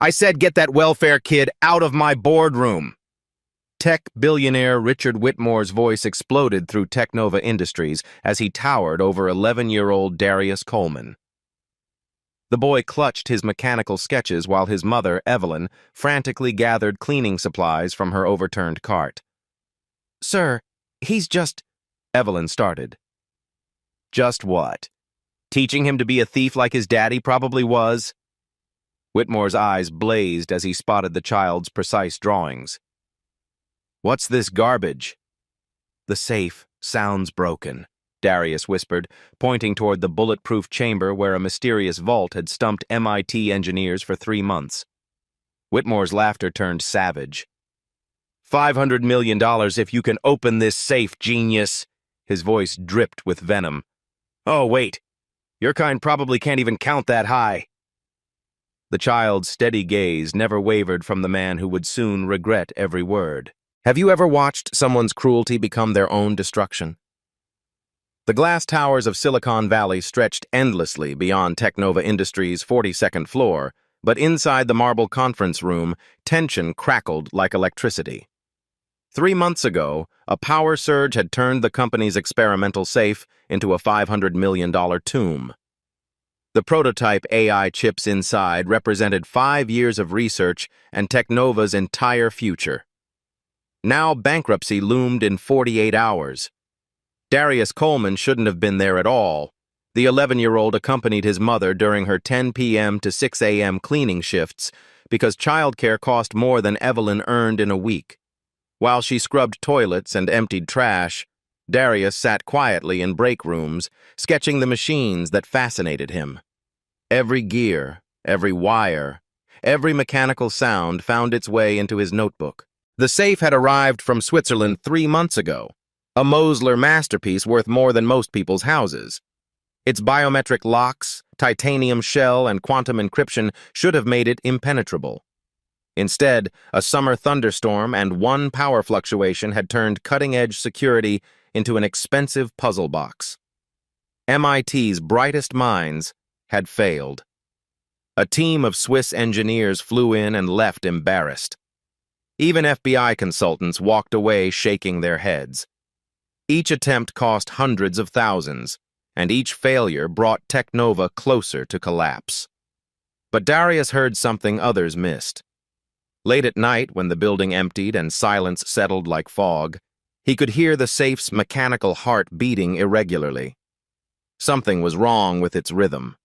I said get that welfare kid out of my boardroom. Tech billionaire Richard Whitmore's voice exploded through Technova Industries as he towered over 11-year-old Darius Coleman. The boy clutched his mechanical sketches while his mother, Evelyn, frantically gathered cleaning supplies from her overturned cart. "Sir, he's just—" Evelyn started. "Just what? Teaching him to be a thief like his daddy probably was?" Whitmore's eyes blazed as he spotted the child's precise drawings. "What's this garbage?" "The safe sounds broken," Darius whispered, pointing toward the bulletproof chamber where a mysterious vault had stumped MIT engineers for 3 months. Whitmore's laughter turned savage. $500 million if you can open this safe, genius." His voice dripped with venom. "Oh, wait. Your kind probably can't even count that high." The child's steady gaze never wavered from the man who would soon regret every word. Have you ever watched someone's cruelty become their own destruction? The glass towers of Silicon Valley stretched endlessly beyond Technova Industries' 42nd floor, but inside the marble conference room, tension crackled like electricity. 3 months ago, a power surge had turned the company's experimental safe into a $500 million tomb. The prototype AI chips inside represented 5 years of research and Technova's entire future. Now bankruptcy loomed in 48 hours. Darius Coleman shouldn't have been there at all. The 11-year-old accompanied his mother during her 10 p.m. to 6 a.m. cleaning shifts because childcare cost more than Evelyn earned in a week. While she scrubbed toilets and emptied trash, Darius sat quietly in break rooms, sketching the machines that fascinated him. Every gear, every wire, every mechanical sound found its way into his notebook. The safe had arrived from Switzerland 3 months ago, a Mosler masterpiece worth more than most people's houses. Its biometric locks, titanium shell, and quantum encryption should have made it impenetrable. Instead, a summer thunderstorm and one power fluctuation had turned cutting-edge security into an expensive puzzle box. MIT's brightest minds had failed. A team of Swiss engineers flew in and left embarrassed. Even FBI consultants walked away shaking their heads. Each attempt cost hundreds of thousands, and each failure brought Technova closer to collapse. But Darius heard something others missed. Late at night, when the building emptied and silence settled like fog, he could hear the safe's mechanical heart beating irregularly. Something was wrong with its rhythm.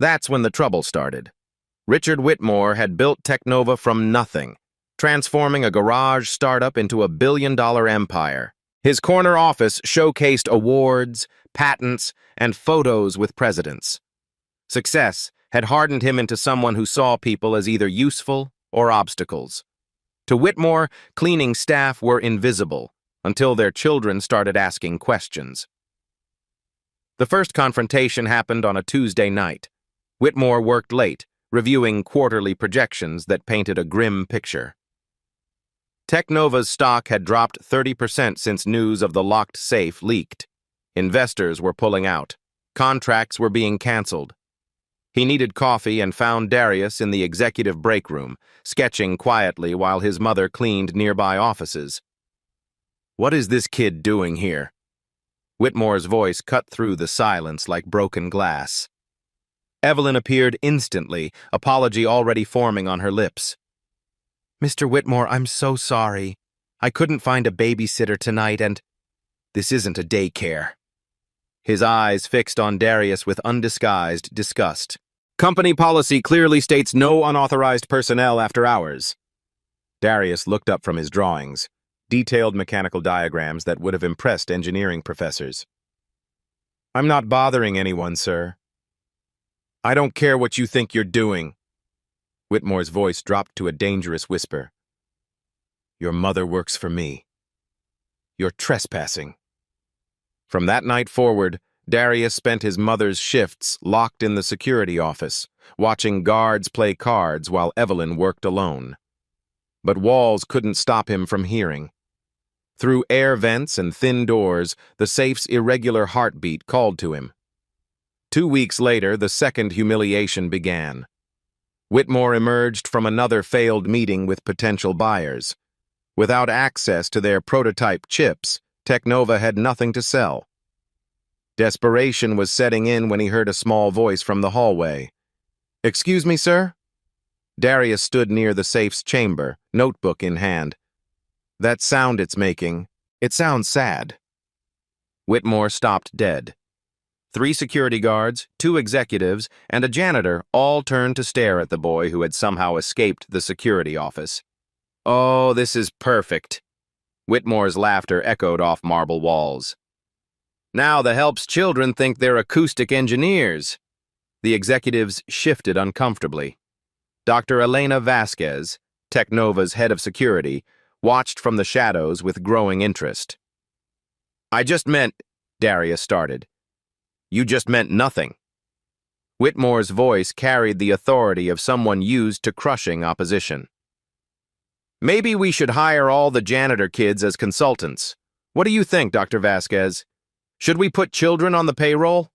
That's when the trouble started. Richard Whitmore had built Technova from nothing, transforming a garage startup into a billion-dollar empire. His corner office showcased awards, patents, and photos with presidents. Success had hardened him into someone who saw people as either useful or obstacles. To Whitmore, cleaning staff were invisible until their children started asking questions. The first confrontation happened on a Tuesday night. Whitmore worked late, reviewing quarterly projections that painted a grim picture. Technova's stock had dropped 30% since news of the locked safe leaked. Investors were pulling out. Contracts were being canceled. He needed coffee and found Darius in the executive break room, sketching quietly while his mother cleaned nearby offices. "What is this kid doing here?" Whitmore's voice cut through the silence like broken glass. Evelyn appeared instantly, apology already forming on her lips. "Mr. Whitmore, I'm so sorry. I couldn't find a babysitter tonight and—" "This isn't a daycare." His eyes fixed on Darius with undisguised disgust. "Company policy clearly states no unauthorized personnel after hours." Darius looked up from his drawings, detailed mechanical diagrams that would have impressed engineering professors. "I'm not bothering anyone, sir." "I don't care what you think you're doing." Whitmore's voice dropped to a dangerous whisper. "Your mother works for me. You're trespassing." From that night forward, Darius spent his mother's shifts locked in the security office, watching guards play cards while Evelyn worked alone. But walls couldn't stop him from hearing. Through air vents and thin doors, the safe's irregular heartbeat called to him. 2 weeks later, the second humiliation began. Whitmore emerged from another failed meeting with potential buyers. Without access to their prototype chips, Technova had nothing to sell. Desperation was setting in when he heard a small voice from the hallway. "Excuse me, sir?" Darius stood near the safe's chamber, notebook in hand. "That sound it's making, it sounds sad." Whitmore stopped dead. 3 security guards, 2 executives, and a janitor all turned to stare at the boy who had somehow escaped the security office. "Oh, this is perfect." Whitmore's laughter echoed off marble walls. "Now the help's children think they're acoustic engineers." The executives shifted uncomfortably. Dr. Elena Vasquez, Technova's head of security, watched from the shadows with growing interest. "I just meant," Darius started. "You just meant nothing." Whitmore's voice carried the authority of someone used to crushing opposition. "Maybe we should hire all the janitor kids as consultants. What do you think, Dr. Vasquez? Should we put children on the payroll?"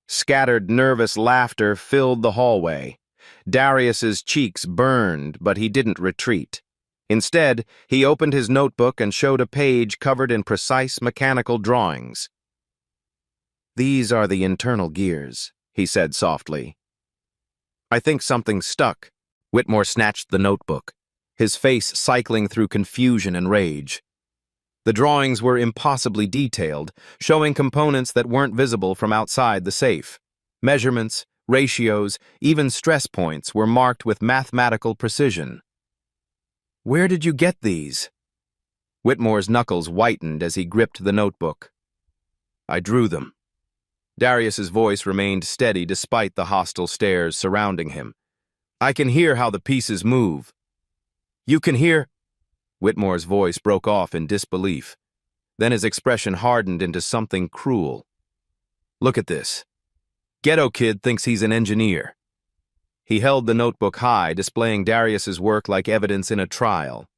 Scattered, nervous laughter filled the hallway. Darius's cheeks burned, but he didn't retreat. Instead, he opened his notebook and showed a page covered in precise mechanical drawings. "These are the internal gears," he said softly. "I think something stuck." Whitmore snatched the notebook, his face cycling through confusion and rage. The drawings were impossibly detailed, showing components that weren't visible from outside the safe. Measurements, ratios, even stress points were marked with mathematical precision. "Where did you get these?" Whitmore's knuckles whitened as he gripped the notebook. "I drew them." Darius's voice remained steady despite the hostile stares surrounding him. "I can hear how the pieces move." "You can hear—" Whitmore's voice broke off in disbelief. Then his expression hardened into something cruel. "Look at this. Ghetto kid thinks he's an engineer." He held the notebook high, displaying Darius's work like evidence in a trial.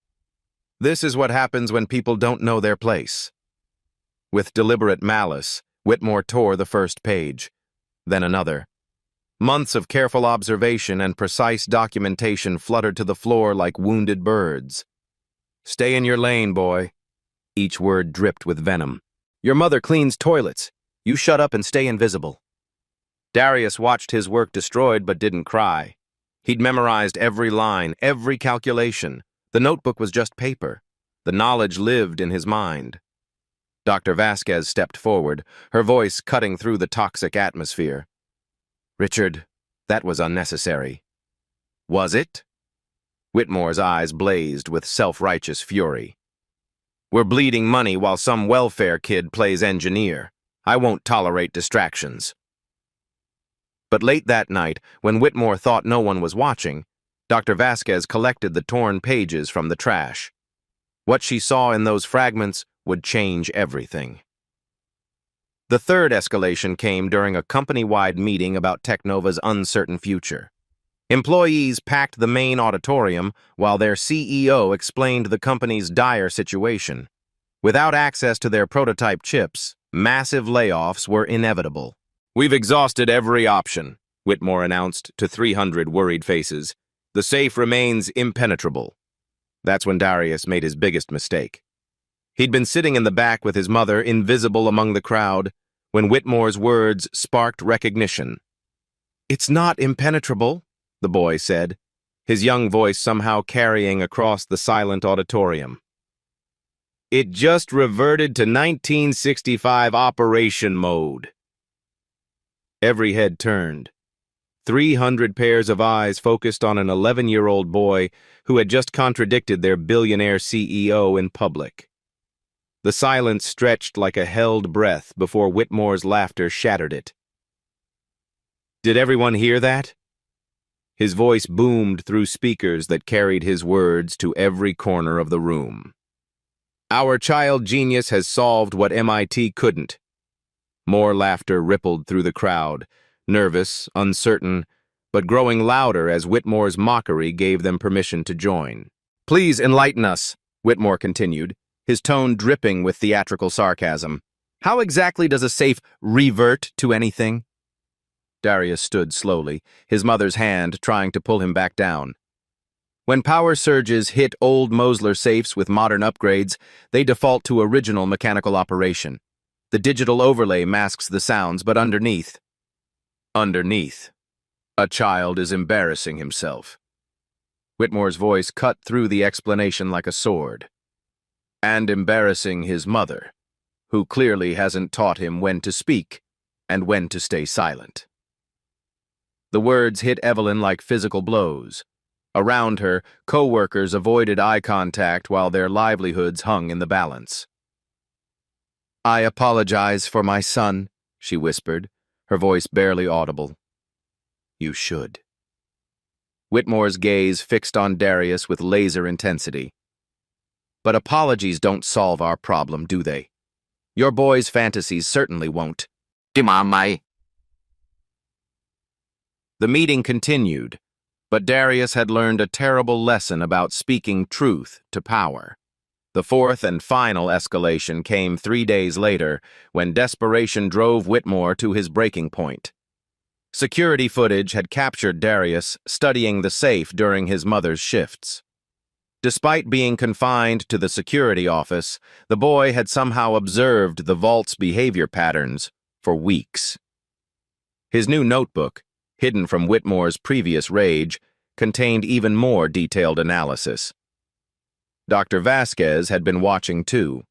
"This is what happens when people don't know their place." With deliberate malice, Whitmore tore the first page, then another. Months of careful observation and precise documentation fluttered to the floor like wounded birds. "Stay in your lane, boy." Each word dripped with venom. "Your mother cleans toilets. You shut up and stay invisible." Darius watched his work destroyed but didn't cry. He'd memorized every line, every calculation. The notebook was just paper. The knowledge lived in his mind. Dr. Vasquez stepped forward, her voice cutting through the toxic atmosphere. "Richard, that was unnecessary." "Was it?" Whitmore's eyes blazed with self-righteous fury. "We're bleeding money while some welfare kid plays engineer. I won't tolerate distractions." But late that night, when Whitmore thought no one was watching, Dr. Vasquez collected the torn pages from the trash. What she saw in those fragments would change everything. The third escalation came during a company-wide meeting about Technova's uncertain future. Employees packed the main auditorium while their CEO explained the company's dire situation. Without access to their prototype chips, massive layoffs were inevitable. "We've exhausted every option," Whitmore announced to 300 worried faces. "The safe remains impenetrable." That's when Darius made his biggest mistake. He'd been sitting in the back with his mother, invisible among the crowd, when Whitmore's words sparked recognition. "It's not impenetrable," the boy said, his young voice somehow carrying across the silent auditorium. "It just reverted to 1965 operation mode." Every head turned. 300 pairs of eyes focused on an 11-year-old boy who had just contradicted their billionaire CEO in public. The silence stretched like a held breath before Whitmore's laughter shattered it. "Did everyone hear that?" His voice boomed through speakers that carried his words to every corner of the room. "Our child genius has solved what MIT couldn't." More laughter rippled through the crowd, nervous, uncertain, but growing louder as Whitmore's mockery gave them permission to join. "Please enlighten us," Whitmore continued, his tone dripping with theatrical sarcasm. "How exactly does a safe revert to anything?" Darius stood slowly, his mother's hand trying to pull him back down. When power surges hit old Mosler safes with modern upgrades, they default to original mechanical operation. The digital overlay masks the sounds, but underneath, a child is embarrassing himself. Whitmore's voice cut through the explanation like a sword. And embarrassing his mother, who clearly hasn't taught him when to speak and when to stay silent. The words hit Evelyn like physical blows. Around her, co-workers avoided eye contact while their livelihoods hung in the balance. "I apologize for my son," she whispered, her voice barely audible. "You should." Whitmore's gaze fixed on Darius with laser intensity. "But apologies don't solve our problem, do they? Your boy's fantasies certainly won't." The meeting continued, but Darius had learned a terrible lesson about speaking truth to power. The fourth and final escalation came 3 days later, when desperation drove Whitmore to his breaking point. Security footage had captured Darius studying the safe during his mother's shifts. Despite being confined to the security office, the boy had somehow observed the vault's behavior patterns for weeks. His new notebook, hidden from Whitmore's previous rage, contained even more detailed analysis. Dr. Vasquez had been watching too.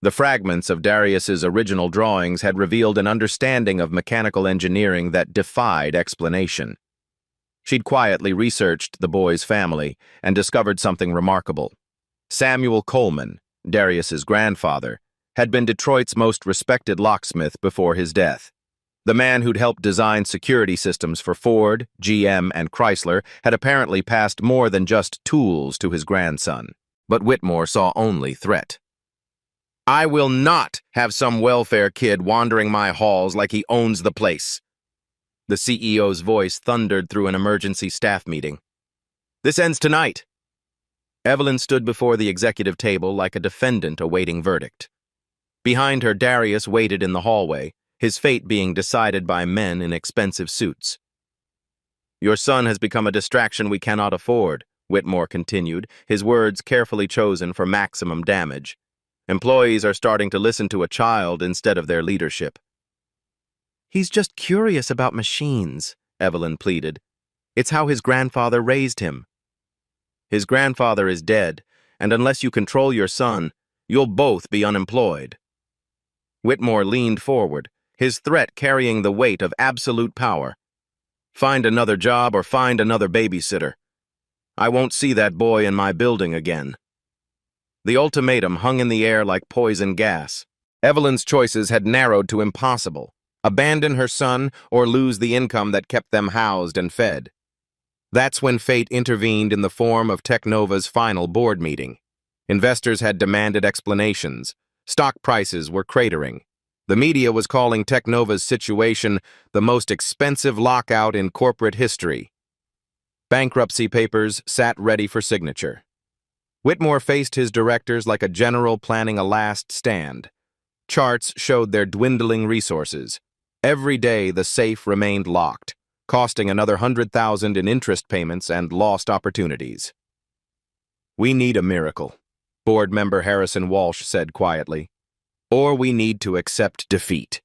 The fragments of Darius's original drawings had revealed an understanding of mechanical engineering that defied explanation. She'd quietly researched the boy's family and discovered something remarkable. Samuel Coleman, Darius's grandfather, had been Detroit's most respected locksmith before his death. The man who'd helped design security systems for Ford, GM, and Chrysler had apparently passed more than just tools to his grandson. But Whitmore saw only threat. "I will not have some welfare kid wandering my halls like he owns the place." The CEO's voice thundered through an emergency staff meeting. "This ends tonight." Evelyn stood before the executive table like a defendant awaiting verdict. Behind her, Darius waited in the hallway, his fate being decided by men in expensive suits. "Your son has become a distraction we cannot afford," Whitmore continued, his words carefully chosen for maximum damage. "Employees are starting to listen to a child instead of their leadership." "He's just curious about machines," Evelyn pleaded. "It's how his grandfather raised him." "His grandfather is dead, and unless you control your son, you'll both be unemployed." Whitmore leaned forward, his threat carrying the weight of absolute power. "Find another job or find another babysitter. I won't see that boy in my building again." The ultimatum hung in the air like poison gas. Evelyn's choices had narrowed to impossible: abandon her son or lose the income that kept them housed and fed. That's when fate intervened in the form of Technova's final board meeting. Investors had demanded explanations. Stock prices were cratering. The media was calling Technova's situation the most expensive lockout in corporate history. Bankruptcy papers sat ready for signature. Whitmore faced his directors like a general planning a last stand. Charts showed their dwindling resources. Every day the safe remained locked, costing another $100,000 in interest payments and lost opportunities. "We need a miracle," board member Harrison Walsh said quietly. "Or we need to accept defeat."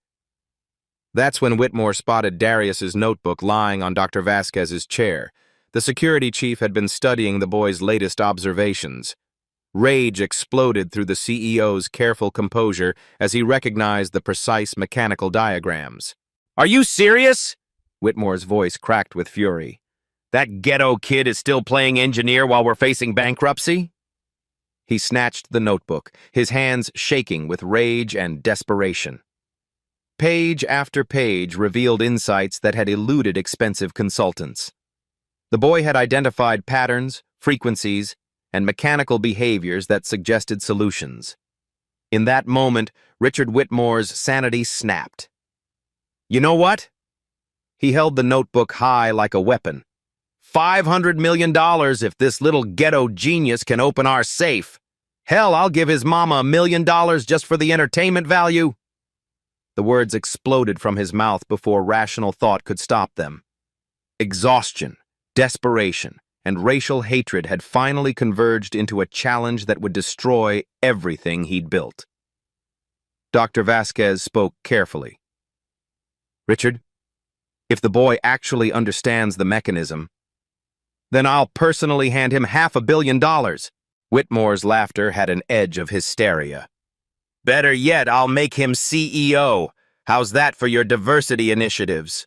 That's when Whitmore spotted Darius's notebook lying on Dr. Vasquez's chair. The security chief had been studying the boy's latest observations. Rage exploded through the CEO's careful composure as he recognized the precise mechanical diagrams. "Are you serious?" Whitmore's voice cracked with fury. "That ghetto kid is still playing engineer while we're facing bankruptcy?" He snatched the notebook, his hands shaking with rage and desperation. Page after page revealed insights that had eluded expensive consultants. The boy had identified patterns, frequencies, and mechanical behaviors that suggested solutions. In that moment, Richard Whitmore's sanity snapped. "You know what?" He held the notebook high like a weapon. $500 million if this little ghetto genius can open our safe. Hell, I'll give his mama $1 million just for the entertainment value." The words exploded from his mouth before rational thought could stop them. Exhaustion, desperation, and racial hatred had finally converged into a challenge that would destroy everything he'd built. Dr. Vasquez spoke carefully. "Richard, if the boy actually understands the mechanism, then I'll personally hand him $500 million. Whitmore's laughter had an edge of hysteria. "Better yet, I'll make him CEO. How's that for your diversity initiatives?"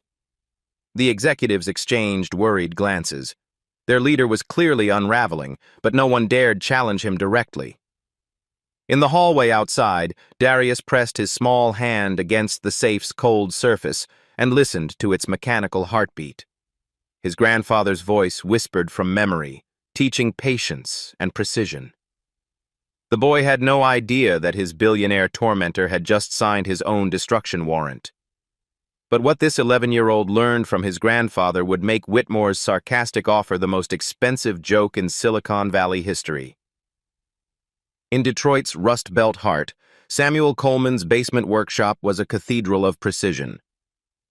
The executives exchanged worried glances. Their leader was clearly unraveling, but no one dared challenge him directly. In the hallway outside, Darius pressed his small hand against the safe's cold surface and listened to its mechanical heartbeat. His grandfather's voice whispered from memory, teaching patience and precision. The boy had no idea that his billionaire tormentor had just signed his own destruction warrant. But what this 11-year-old learned from his grandfather would make Whitmore's sarcastic offer the most expensive joke in Silicon Valley history. In Detroit's Rust Belt heart, Samuel Coleman's basement workshop was a cathedral of precision.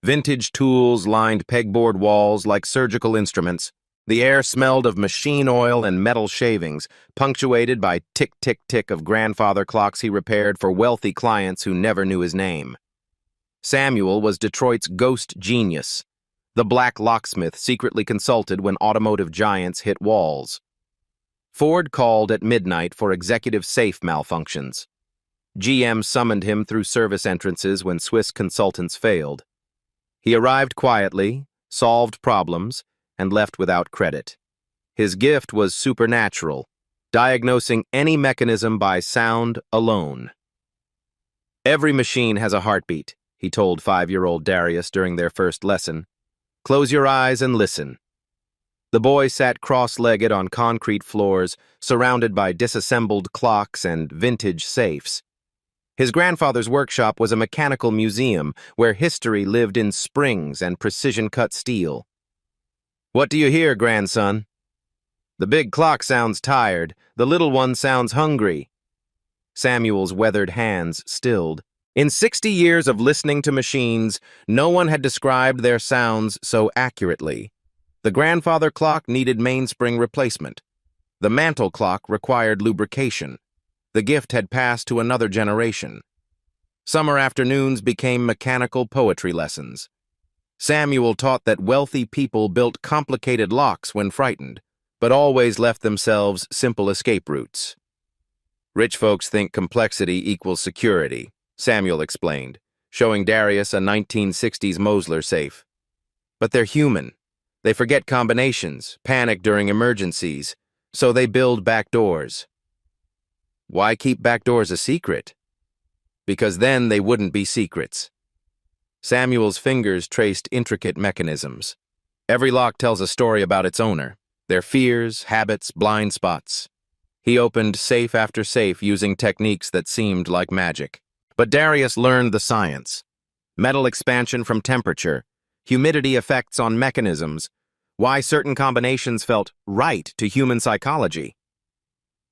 Vintage tools lined pegboard walls like surgical instruments. The air smelled of machine oil and metal shavings, punctuated by tick-tick-tick of grandfather clocks he repaired for wealthy clients who never knew his name. Samuel was Detroit's ghost genius, the black locksmith secretly consulted when automotive giants hit walls. Ford called at midnight for executive safe malfunctions. GM summoned him through service entrances when Swiss consultants failed. He arrived quietly, solved problems, and left without credit. His gift was supernatural, diagnosing any mechanism by sound alone. "Every machine has a heartbeat," he told 5-year-old Darius during their first lesson. "Close your eyes and listen." The boy sat cross-legged on concrete floors, surrounded by disassembled clocks and vintage safes. His grandfather's workshop was a mechanical museum where history lived in springs and precision-cut steel. "What do you hear, grandson?" "The big clock sounds tired. The little one sounds hungry." Samuel's weathered hands stilled. In 60 years of listening to machines, no one had described their sounds so accurately. The grandfather clock needed mainspring replacement. The mantle clock required lubrication. The gift had passed to another generation. Summer afternoons became mechanical poetry lessons. Samuel taught that wealthy people built complicated locks when frightened, but always left themselves simple escape routes. "Rich folks think complexity equals security," Samuel explained, showing Darius a 1960s Mosler safe. "But they're human. They forget combinations, panic during emergencies, so they build back doors." "Why keep back doors a secret?" "Because then they wouldn't be secrets." Samuel's fingers traced intricate mechanisms. Every lock tells a story about its owner, their fears, habits, blind spots. He opened safe after safe using techniques that seemed like magic. But Darius learned the science. Metal expansion from temperature, humidity effects on mechanisms, why certain combinations felt right to human psychology.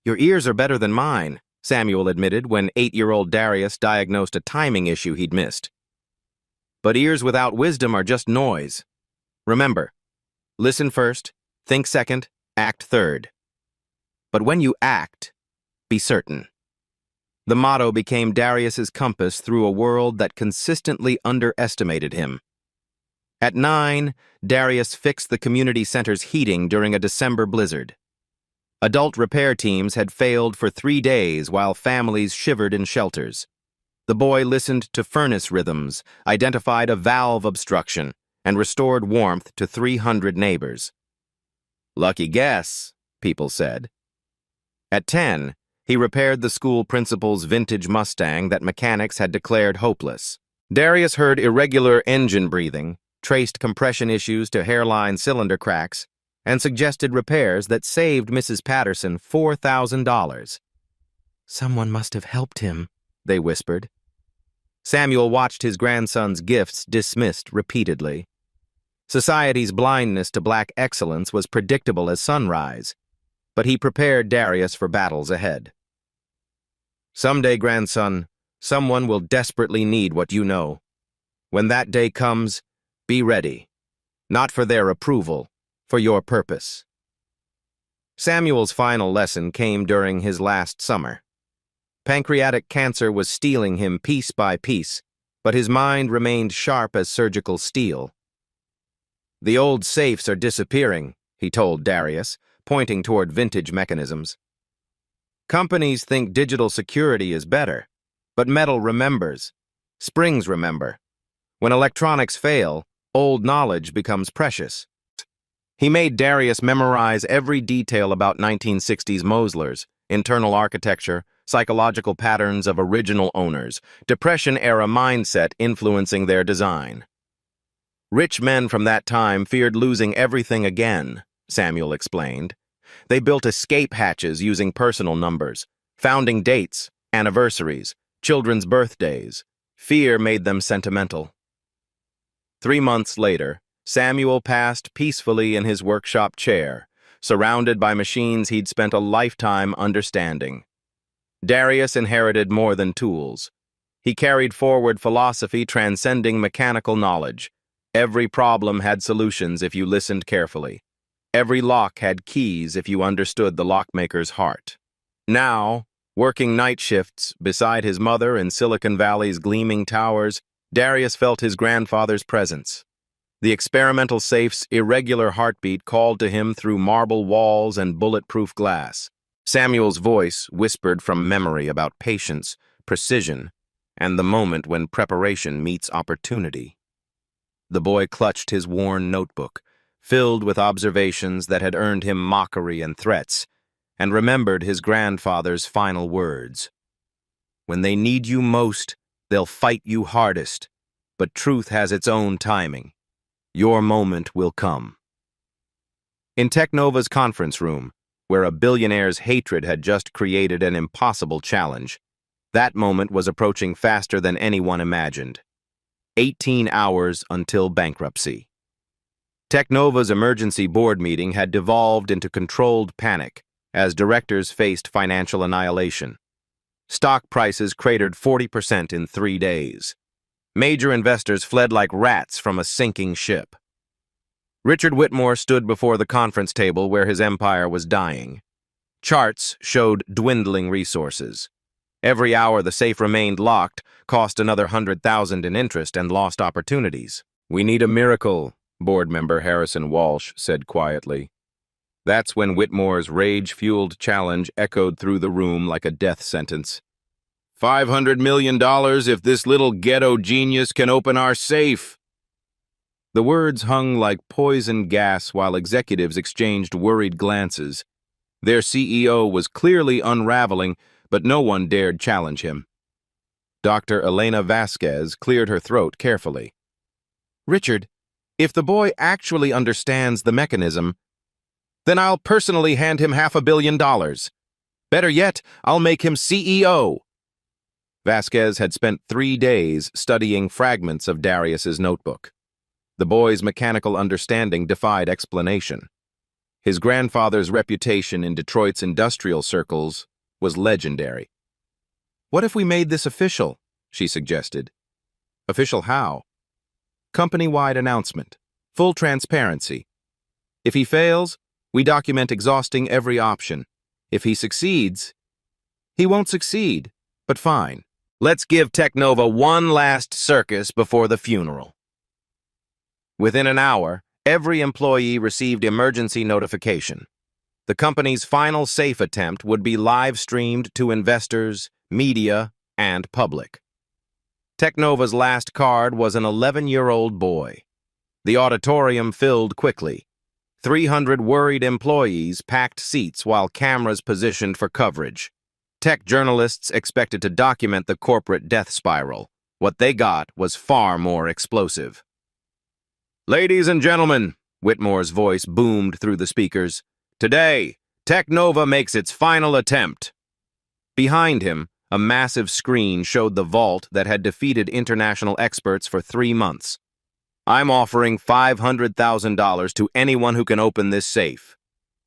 "Your ears are better than mine," Samuel admitted when 8-year-old Darius diagnosed a timing issue he'd missed. "But ears without wisdom are just noise. Remember, listen first, think second, act third. But when you act, be certain." The motto became Darius's compass through a world that consistently underestimated him. At 9, Darius fixed the community center's heating during a December blizzard. Adult repair teams had failed for 3 days while families shivered in shelters. The boy listened to furnace rhythms, identified a valve obstruction, and restored warmth to 300 neighbors. "Lucky guess," people said. At 10, he repaired the school principal's vintage Mustang that mechanics had declared hopeless. Darius heard irregular engine breathing, traced compression issues to hairline cylinder cracks, and suggested repairs that saved Mrs. Patterson $4,000. "Someone must have helped him," they whispered. Samuel watched his grandson's gifts dismissed repeatedly. Society's blindness to black excellence was predictable as sunrise, but he prepared Darius for battles ahead. "Someday, grandson, Someone will desperately need what you know. When that day comes, be ready. Not for their approval, for your purpose. Samuel's final lesson came during his last summer. Pancreatic cancer was stealing him piece by piece, but his mind remained sharp as surgical steel. "The old safes are disappearing," he told Darius, pointing toward vintage mechanisms. "Companies think digital security is better, but metal remembers. Springs remember. When electronics fail, old knowledge becomes precious." He made Darius memorize every detail about 1960s Moslers, internal architecture, psychological patterns of original owners, Depression-era mindset influencing their design. "Rich men from that time feared losing everything again," Samuel explained. "They built escape hatches using personal numbers, founding dates, anniversaries, children's birthdays. Fear made them sentimental." 3 months later, Samuel passed peacefully in his workshop chair, surrounded by machines he'd spent a lifetime understanding. Darius inherited more than tools. He carried forward philosophy transcending mechanical knowledge. Every problem had solutions if you listened carefully. Every lock had keys if you understood the lockmaker's heart. Now, working night shifts beside his mother in Silicon Valley's gleaming towers, Darius felt his grandfather's presence. The experimental safe's irregular heartbeat called to him through marble walls and bulletproof glass. Samuel's voice whispered from memory about patience, precision, and the moment when preparation meets opportunity. The boy clutched his worn notebook, filled with observations that had earned him mockery and threats, and remembered his grandfather's final words. "When they need you most, they'll fight you hardest, but truth has its own timing. Your moment will come." In Technova's conference room, where a billionaire's hatred had just created an impossible challenge, that moment was approaching faster than anyone imagined. 18 hours until bankruptcy. Technova's emergency board meeting had devolved into controlled panic as directors faced financial annihilation. Stock prices cratered 40% in 3 days. Major investors fled like rats from a sinking ship. Richard Whitmore stood before the conference table where his empire was dying. Charts showed dwindling resources. Every hour the safe remained locked cost another 100,000 in interest and lost opportunities. "We need a miracle," board member Harrison Walsh said quietly. That's when Whitmore's rage-fueled challenge echoed through the room like a death sentence. $500 million if this little ghetto genius can open our safe." The words hung like poison gas while executives exchanged worried glances. Their CEO was clearly unraveling, but no one dared challenge him. Dr. Elena Vasquez cleared her throat carefully. "Richard, if the boy actually understands the mechanism, then I'll personally hand him $500 million. Better yet, I'll make him CEO." Vasquez had spent 3 days studying fragments of Darius's notebook. The boy's mechanical understanding defied explanation. His grandfather's reputation in Detroit's industrial circles was legendary. "What if we made this official?" she suggested. "Official how?" "Company-wide announcement. Full transparency. If he fails, we document exhausting every option. If he succeeds, he won't succeed, but fine. Let's give Technova one last circus before the funeral." Within an hour, every employee received emergency notification. The company's final safe attempt would be live-streamed to investors, media, and public. Technova's last card was an 11-year-old boy. The auditorium filled quickly. 300 worried employees packed seats while cameras positioned for coverage. Tech journalists expected to document the corporate death spiral. What they got was far more explosive. "Ladies and gentlemen," Whitmore's voice boomed through the speakers, "today, Technova makes its final attempt." Behind him, a massive screen showed the vault that had defeated international experts for 3 months. "I'm offering $500,000 to anyone who can open this safe."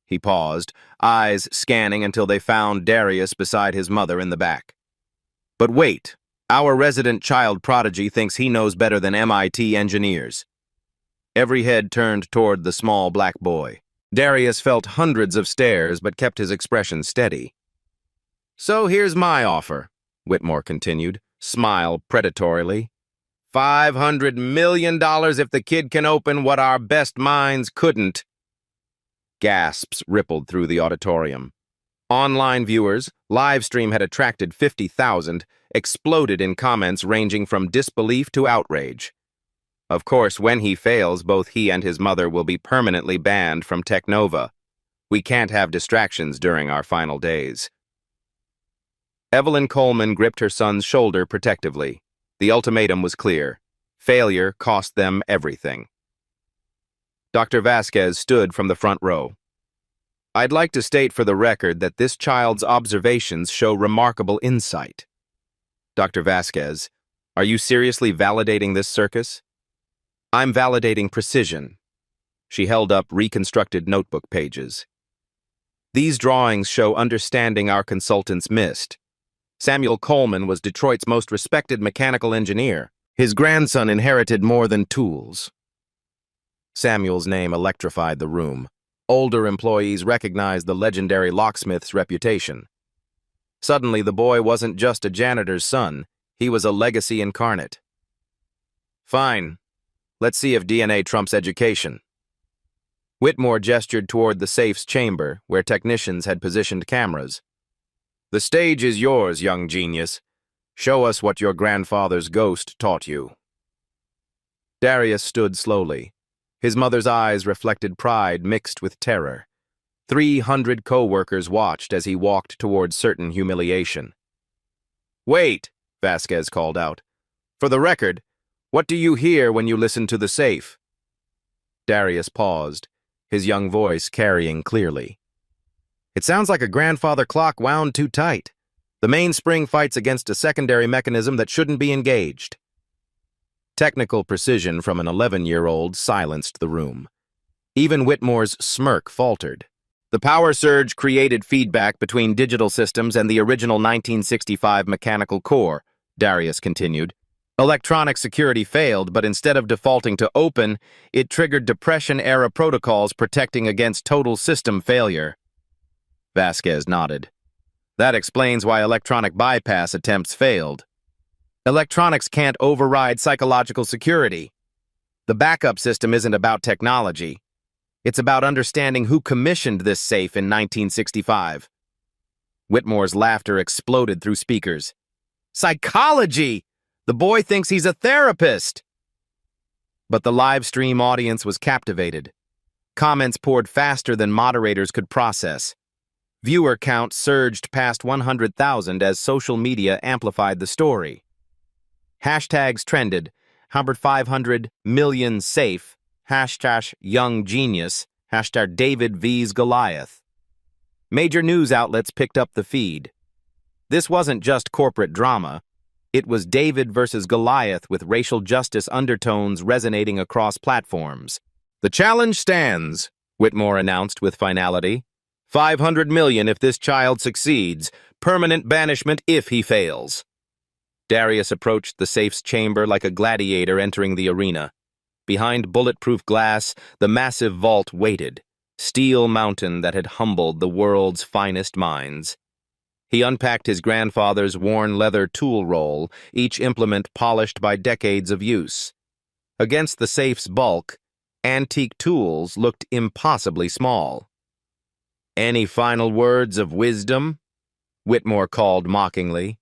He paused, eyes scanning until they found Darius beside his mother in the back. "But wait," Our resident child prodigy thinks he knows better than MIT engineers. Every head turned toward the small black boy. Darius felt hundreds of stares but kept his expression steady. "So here's my offer," Whitmore continued, smile predatorily. $500 million if the kid can open what our best minds couldn't." Gasps rippled through the auditorium. Online viewers, live stream had attracted 50,000, exploded in comments ranging from disbelief to outrage. Of course, when he fails, both he and his mother will be permanently banned from Technova. We can't have distractions during our final days. Evelyn Coleman gripped her son's shoulder protectively. The ultimatum was clear. Failure cost them everything. Dr. Vasquez stood from the front row. "I'd like to state for the record that this child's observations show remarkable insight." "Dr. Vasquez, are you seriously validating this circus?" "I'm validating precision." She held up reconstructed notebook pages. "These drawings show understanding our consultants missed. Samuel Coleman was Detroit's most respected mechanical engineer. His grandson inherited more than tools." Samuel's name electrified the room. Older employees recognized the legendary locksmith's reputation. Suddenly, the boy wasn't just a janitor's son. He was a legacy incarnate. "Fine. Let's see if DNA trumps education." Whitmore gestured toward the safe's chamber, where technicians had positioned cameras. "The stage is yours, young genius. Show us what your grandfather's ghost taught you." Darius stood slowly. His mother's eyes reflected pride mixed with terror. 300 co-workers watched as he walked toward certain humiliation. "Wait," Vasquez called out. "For the record, what do you hear when you listen to the safe?" Darius paused, his young voice carrying clearly. "It sounds like a grandfather clock wound too tight. The mainspring fights against a secondary mechanism that shouldn't be engaged." Technical precision from an 11-year-old silenced the room. Even Whitmore's smirk faltered. "The power surge created feedback between digital systems and the original 1965 mechanical core," Darius continued. "Electronic security failed, but instead of defaulting to open, it triggered Depression-era protocols protecting against total system failure." Vasquez nodded. "That explains why electronic bypass attempts failed. Electronics can't override psychological security. The backup system isn't about technology. It's about understanding who commissioned this safe in 1965. Whitmore's laughter exploded through speakers. "Psychology! The boy thinks he's a therapist!" But the live stream audience was captivated. Comments poured faster than moderators could process. Viewer count surged past 100,000 as social media amplified the story. Hashtags trended, #500 million safe, #young genius, #David vs. Goliath. Major news outlets picked up the feed. This wasn't just corporate drama. It was David versus Goliath with racial justice undertones resonating across platforms. "The challenge stands," Whitmore announced with finality. $500 million if this child succeeds, permanent banishment if he fails." Darius approached the safe's chamber like a gladiator entering the arena. Behind bulletproof glass, the massive vault waited, steel mountain that had humbled the world's finest minds. He unpacked his grandfather's worn leather tool roll, each implement polished by decades of use. Against the safe's bulk, antique tools looked impossibly small. "Any final words of wisdom?" Whitmore called mockingly.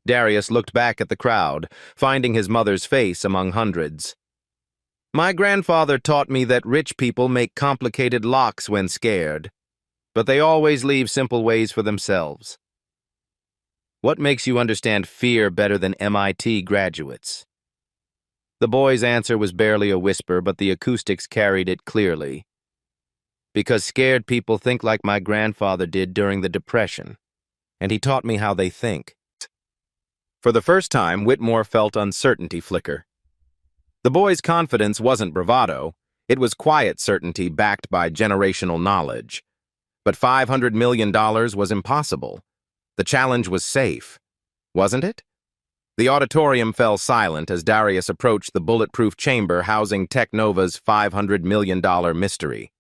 Darius looked back at the crowd, finding his mother's face among hundreds. "My grandfather taught me that rich people make complicated locks when scared, but they always leave simple ways for themselves." "What makes you understand fear better than MIT graduates?" The boy's answer was barely a whisper, but the acoustics carried it clearly. "Because scared people think like my grandfather did during the Depression, and he taught me how they think." For the first time, Whitmore felt uncertainty flicker. The boy's confidence wasn't bravado. It was quiet certainty backed by generational knowledge. But $500 million was impossible. The challenge was safe, wasn't it? The auditorium fell silent as Darius approached the bulletproof chamber housing Technova's $500 million mystery.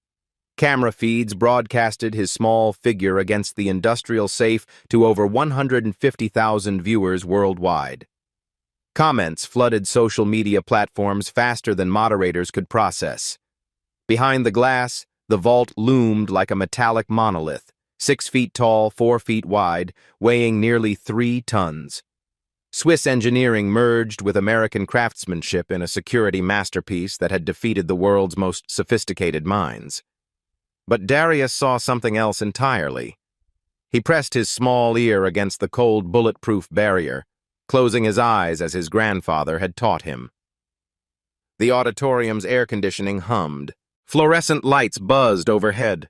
Camera feeds broadcasted his small figure against the industrial safe to over 150,000 viewers worldwide. Comments flooded social media platforms faster than moderators could process. Behind the glass, the vault loomed like a metallic monolith, 6 feet tall, 4 feet wide, weighing nearly 3 tons. Swiss engineering merged with American craftsmanship in a security masterpiece that had defeated the world's most sophisticated minds. But Darius saw something else entirely. He pressed his small ear against the cold bulletproof barrier, closing his eyes as his grandfather had taught him. The auditorium's air conditioning hummed. Fluorescent lights buzzed overhead.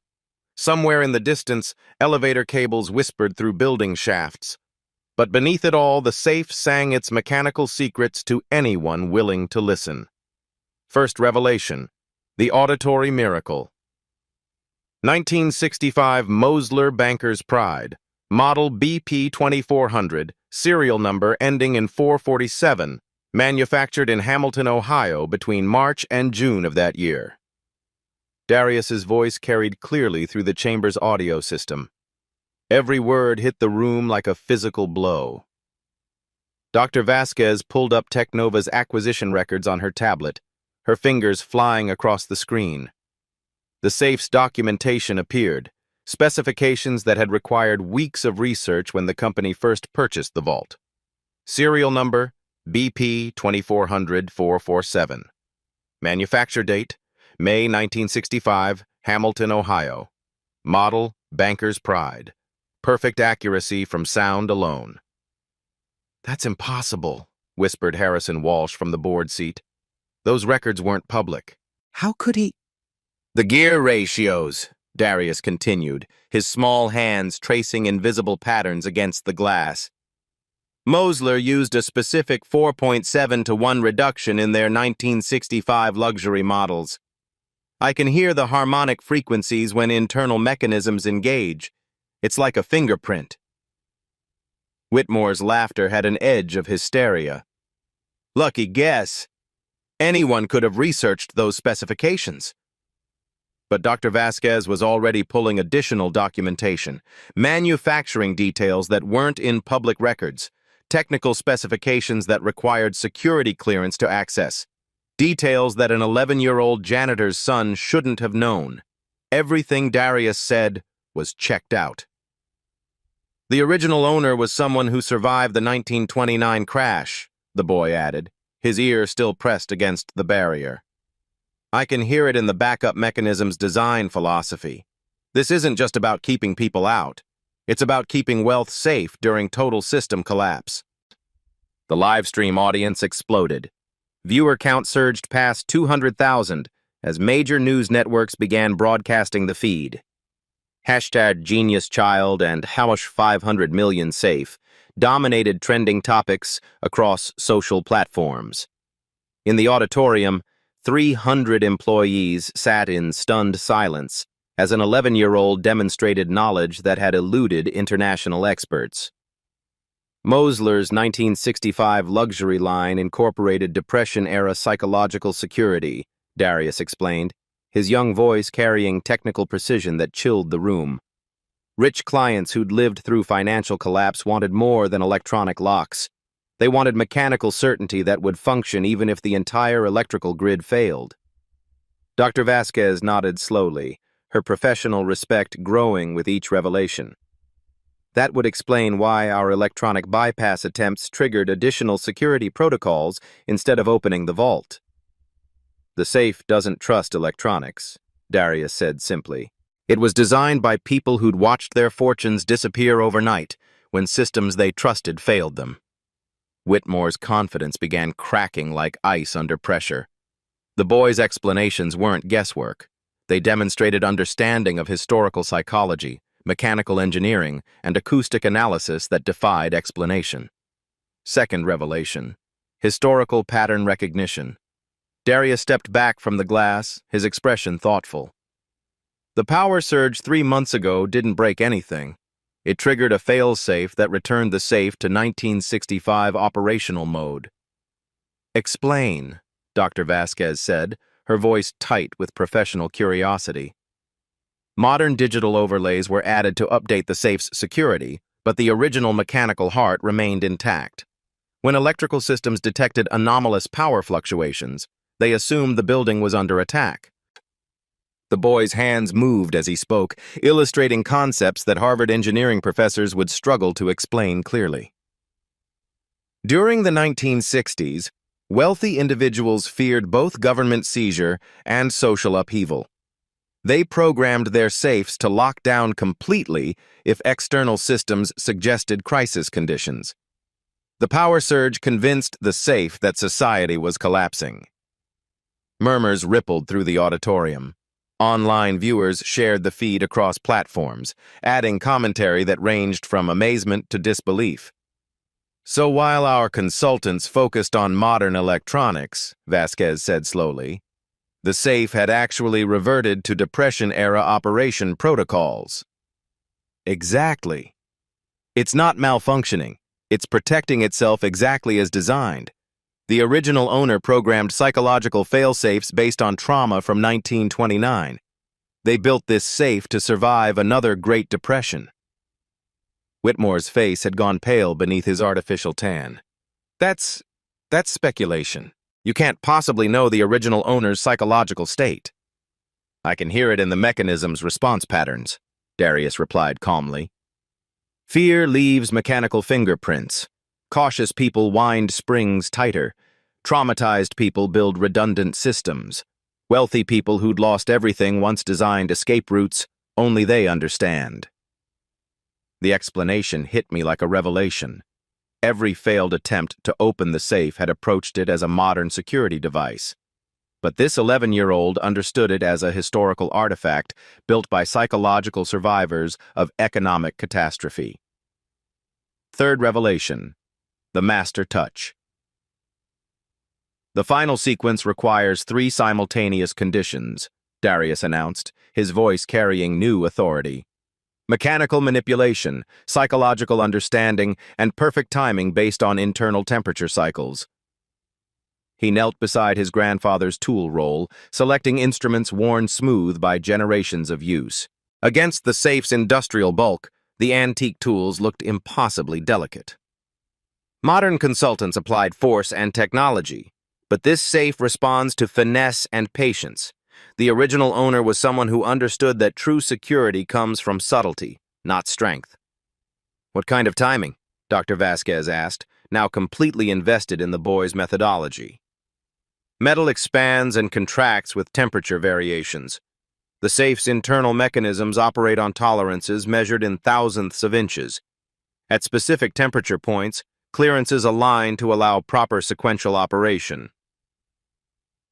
Somewhere in the distance, elevator cables whispered through building shafts. But beneath it all, the safe sang its mechanical secrets to anyone willing to listen. First revelation: the auditory miracle. 1965 Mosler Banker's Pride, model BP 2400, serial number ending in 447, manufactured in Hamilton, Ohio between March and June of that year. Darius's voice carried clearly through the chamber's audio system. Every word hit the room like a physical blow. Dr. Vasquez pulled up Technova's acquisition records on her tablet, her fingers flying across the screen. The safe's documentation appeared, specifications that had required weeks of research when the company first purchased the vault. Serial number, BP 2400-447. Manufacture date, May 1965, Hamilton, Ohio. Model, Banker's Pride. Perfect accuracy from sound alone. "That's impossible," whispered Harrison Walsh from the board seat. "Those records weren't public." "How could he—" "The gear ratios," Darius continued, his small hands tracing invisible patterns against the glass. "Mosler used a specific 4.7-to-1 reduction in their 1965 luxury models. I can hear the harmonic frequencies when internal mechanisms engage. It's like a fingerprint." Whitmore's laughter had an edge of hysteria. "Lucky guess. Anyone could have researched those specifications." But Dr. Vasquez was already pulling additional documentation, manufacturing details that weren't in public records, technical specifications that required security clearance to access, details that an 11-year-old janitor's son shouldn't have known. Everything Darius said was checked out. "The original owner was someone who survived the 1929 crash," the boy added, his ear still pressed against the barrier. "I can hear it in the backup mechanism's design philosophy. This isn't just about keeping people out. It's about keeping wealth safe during total system collapse." The livestream audience exploded. Viewer count surged past 200,000 as major news networks began broadcasting the feed. #GeniusChild and #500MillionSafe dominated trending topics across social platforms. In the auditorium, 300 employees sat in stunned silence as an 11-year-old demonstrated knowledge that had eluded international experts. Mosler's 1965 luxury line incorporated Depression-era psychological security, Darius explained, his young voice carrying technical precision that chilled the room. Rich clients who'd lived through financial collapse wanted more than electronic locks. They wanted mechanical certainty that would function even if the entire electrical grid failed. Dr. Vasquez nodded slowly, her professional respect growing with each revelation. That would explain why our electronic bypass attempts triggered additional security protocols instead of opening the vault. "The safe doesn't trust electronics," Darius said simply. "It was designed by people who'd watched their fortunes disappear overnight when systems they trusted failed them." Whitmore's confidence began cracking like ice under pressure. The boy's explanations weren't guesswork. They demonstrated understanding of historical psychology, mechanical engineering, and acoustic analysis that defied explanation. Second revelation: historical pattern recognition. Darius stepped back from the glass, his expression thoughtful. "The power surge 3 months ago didn't break anything. It triggered a fail-safe that returned the safe to 1965 operational mode. "Explain," Dr. Vasquez said, her voice tight with professional curiosity. Modern digital overlays were added to update the safe's security, but the original mechanical heart remained intact. When electrical systems detected anomalous power fluctuations, they assumed the building was under attack. The boy's hands moved as he spoke, illustrating concepts that Harvard engineering professors would struggle to explain clearly. During the 1960s, wealthy individuals feared both government seizure and social upheaval. They programmed their safes to lock down completely if external systems suggested crisis conditions. The power surge convinced the safe that society was collapsing. Murmurs rippled through the auditorium. Online viewers shared the feed across platforms, adding commentary that ranged from amazement to disbelief. "So while our consultants focused on modern electronics," Vasquez said slowly, "the safe had actually reverted to Depression-era operation protocols." Exactly. It's not malfunctioning. It's protecting itself exactly as designed. The original owner programmed psychological fail-safes based on trauma from 1929. They built this safe to survive another Great Depression. Whitmore's face had gone pale beneath his artificial tan. That's speculation. You can't possibly know the original owner's psychological state." "I can hear it in the mechanism's response patterns," Darius replied calmly. "Fear leaves mechanical fingerprints. Cautious people wind springs tighter. Traumatized people build redundant systems. Wealthy people who'd lost everything once designed escape routes. Only they understand." The explanation hit me like a revelation. Every failed attempt to open the safe had approached it as a modern security device. But this 11-year-old understood it as a historical artifact built by psychological survivors of economic catastrophe. Third revelation: the master touch. "The final sequence requires 3 simultaneous conditions," Darius announced, his voice carrying new authority. "Mechanical manipulation, psychological understanding, and perfect timing based on internal temperature cycles." He knelt beside his grandfather's tool roll, selecting instruments worn smooth by generations of use. Against the safe's industrial bulk, the antique tools looked impossibly delicate. Modern consultants applied force and technology, but this safe responds to finesse and patience. The original owner was someone who understood that true security comes from subtlety, not strength. "What kind of timing?" Dr. Vasquez asked, now completely invested in the boy's methodology. "Metal expands and contracts with temperature variations. The safe's internal mechanisms operate on tolerances measured in thousandths of inches. At specific temperature points, clearances align to allow proper sequential operation."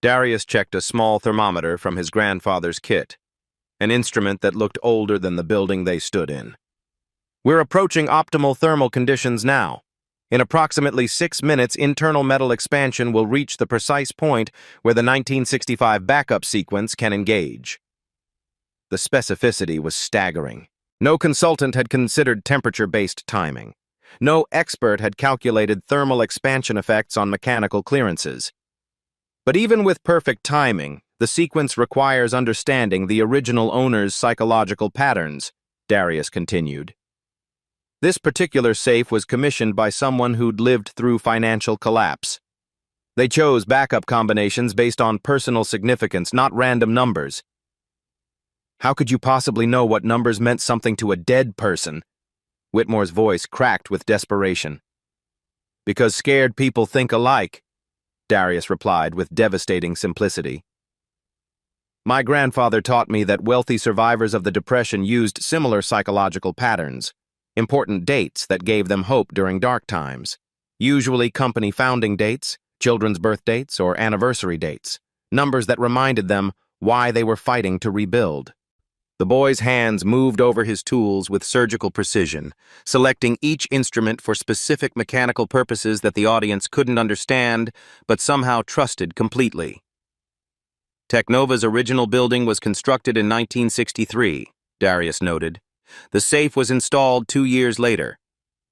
Darius checked a small thermometer from his grandfather's kit, an instrument that looked older than the building they stood in. "We're approaching optimal thermal conditions now. In approximately 6 minutes, internal metal expansion will reach the precise point where the 1965 backup sequence can engage." The specificity was staggering. No consultant had considered temperature-based timing. No expert had calculated thermal expansion effects on mechanical clearances. But even with perfect timing, the sequence requires understanding the original owner's psychological patterns, Darius continued. This particular safe was commissioned by someone who'd lived through financial collapse. They chose backup combinations based on personal significance, not random numbers. "How could you possibly know what numbers meant something to a dead person?" Whitmore's voice cracked with desperation. "Because scared people think alike," Darius replied with devastating simplicity. "My grandfather taught me that wealthy survivors of the Depression used similar psychological patterns, important dates that gave them hope during dark times, usually company founding dates, children's birth dates, or anniversary dates, numbers that reminded them why they were fighting to rebuild." The boy's hands moved over his tools with surgical precision, selecting each instrument for specific mechanical purposes that the audience couldn't understand, but somehow trusted completely. "Technova's original building was constructed in 1963, Darius noted, The safe was installed 2 years later.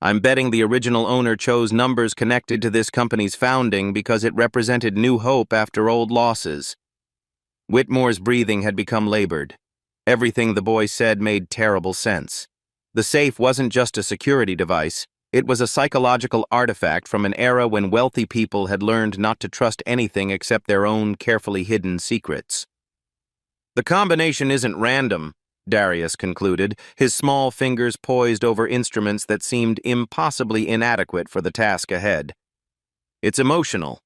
I'm betting the original owner chose numbers connected to this company's founding because it represented new hope after old losses. Whitmore's breathing had become labored. Everything the boy said made terrible sense. The safe wasn't just a security device. It was a psychological artifact from an era when wealthy people had learned not to trust anything except their own carefully hidden secrets. The combination isn't random, Darius concluded, his small fingers poised over instruments that seemed impossibly inadequate for the task ahead. It's emotional,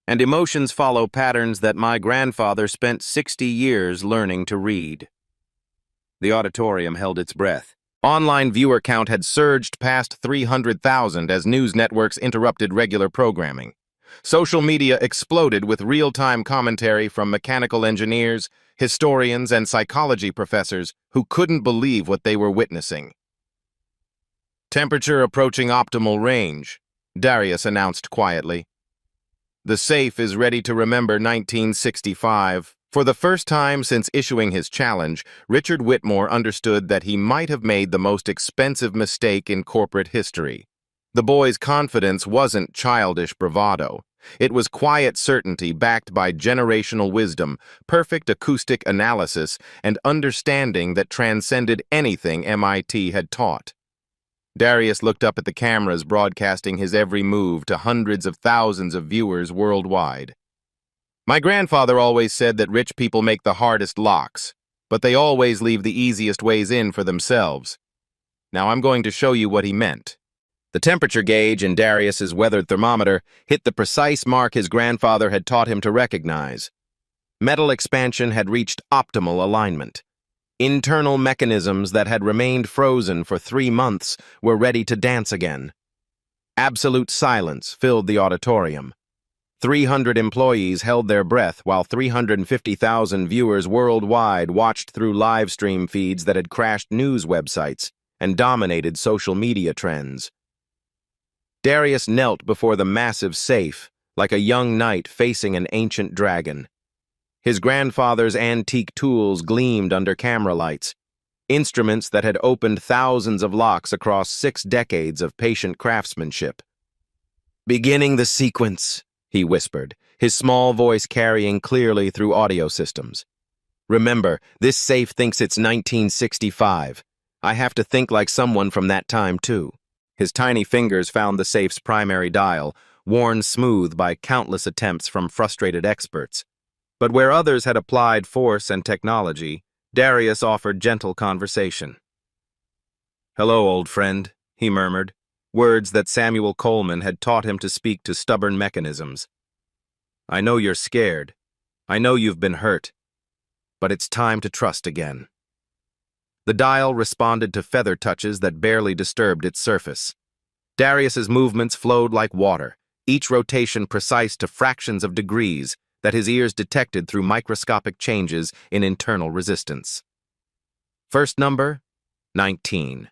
and emotions follow patterns that my grandfather spent 60 years learning to read. The auditorium held its breath. Online viewer count had surged past 300,000 as news networks interrupted regular programming. Social media exploded with real-time commentary from mechanical engineers, historians, and psychology professors who couldn't believe what they were witnessing. "Temperature approaching optimal range," Darius announced quietly. "The safe is ready to remember 1965. For the first time since issuing his challenge, Richard Whitmore understood that he might have made the most expensive mistake in corporate history. The boy's confidence wasn't childish bravado. It was quiet certainty backed by generational wisdom, perfect acoustic analysis, and understanding that transcended anything MIT had taught. Darius looked up at the cameras broadcasting his every move to hundreds of thousands of viewers worldwide. "My grandfather always said that rich people make the hardest locks, but they always leave the easiest ways in for themselves. Now I'm going to show you what he meant." The temperature gauge in Darius's weathered thermometer hit the precise mark his grandfather had taught him to recognize. Metal expansion had reached optimal alignment. Internal mechanisms that had remained frozen for 3 months were ready to dance again. Absolute silence filled the auditorium. 300 employees held their breath while 350,000 viewers worldwide watched through live stream feeds that had crashed news websites and dominated social media trends. Darius knelt before the massive safe, like a young knight facing an ancient dragon. His grandfather's antique tools gleamed under camera lights, instruments that had opened thousands of locks across 6 decades of patient craftsmanship. "Beginning the sequence," he whispered, his small voice carrying clearly through audio systems. "Remember, this safe thinks it's 1965. I have to think like someone from that time, too." His tiny fingers found the safe's primary dial, worn smooth by countless attempts from frustrated experts. But where others had applied force and technology, Darius offered gentle conversation. "Hello, old friend," he murmured, words that Samuel Coleman had taught him to speak to stubborn mechanisms. "I know you're scared. I know you've been hurt. But it's time to trust again." The dial responded to feather touches that barely disturbed its surface. Darius's movements flowed like water, each rotation precise to fractions of degrees that his ears detected through microscopic changes in internal resistance. First number, 19.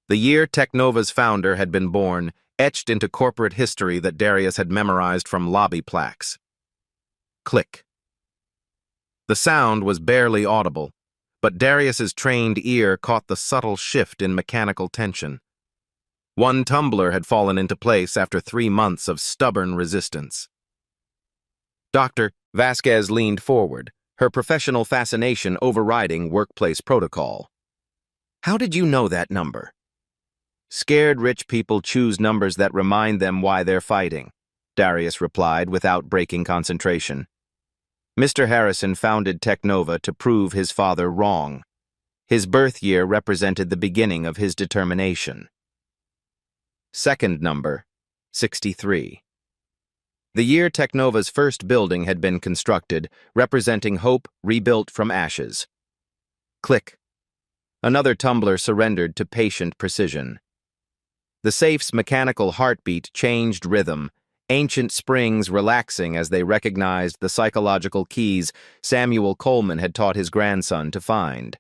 The year Technova's founder had been born, etched into corporate history that Darius had memorized from lobby plaques. Click. The sound was barely audible, but Darius's trained ear caught the subtle shift in mechanical tension. One tumbler had fallen into place after 3 months of stubborn resistance. Dr. Vasquez leaned forward, her professional fascination overriding workplace protocol. "How did you know that number?" "Scared rich people choose numbers that remind them why they're fighting," Darius replied without breaking concentration. Mr. Harrison founded Technova to prove his father wrong. His birth year represented the beginning of his determination. Second number, 63. The year Technova's first building had been constructed, representing hope rebuilt from ashes. Click. Another tumbler surrendered to patient precision. The safe's mechanical heartbeat changed rhythm, ancient springs relaxing as they recognized the psychological keys Samuel Coleman had taught his grandson to find.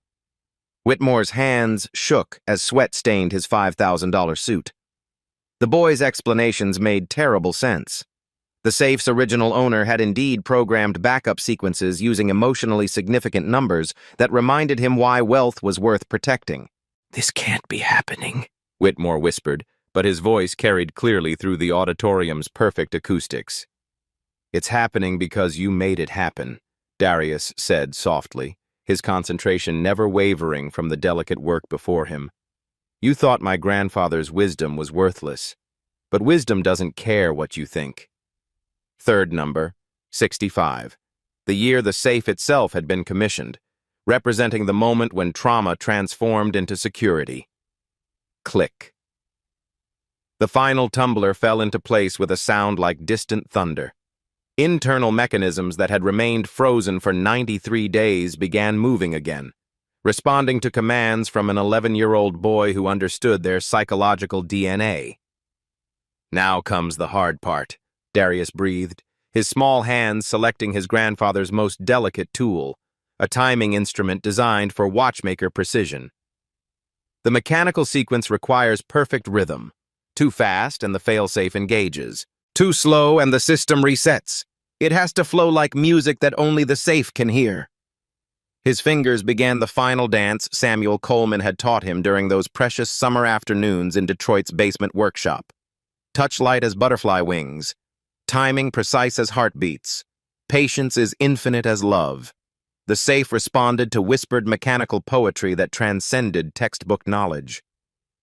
Whitmore's hands shook as sweat stained his $5,000 suit. The boy's explanations made terrible sense. The safe's original owner had indeed programmed backup sequences using emotionally significant numbers that reminded him why wealth was worth protecting. "This can't be happening," Whitmore whispered, but his voice carried clearly through the auditorium's perfect acoustics. "It's happening because you made it happen," Darius said softly, his concentration never wavering from the delicate work before him. "You thought my grandfather's wisdom was worthless, but wisdom doesn't care what you think." Third number, 65, the year the safe itself had been commissioned, representing the moment when trauma transformed into security. Click. The final tumbler fell into place with a sound like distant thunder. Internal mechanisms that had remained frozen for 93 days began moving again, responding to commands from an 11-year-old boy who understood their psychological DNA. "Now comes the hard part," Darius breathed, his small hands selecting his grandfather's most delicate tool, a timing instrument designed for watchmaker precision. The mechanical sequence requires perfect rhythm. Too fast and the failsafe engages. Too slow and the system resets. It has to flow like music that only the safe can hear. His fingers began the final dance Samuel Coleman had taught him during those precious summer afternoons in Detroit's basement workshop. Touch light as butterfly wings. Timing precise as heartbeats. Patience is infinite as love. The safe responded to whispered mechanical poetry that transcended textbook knowledge.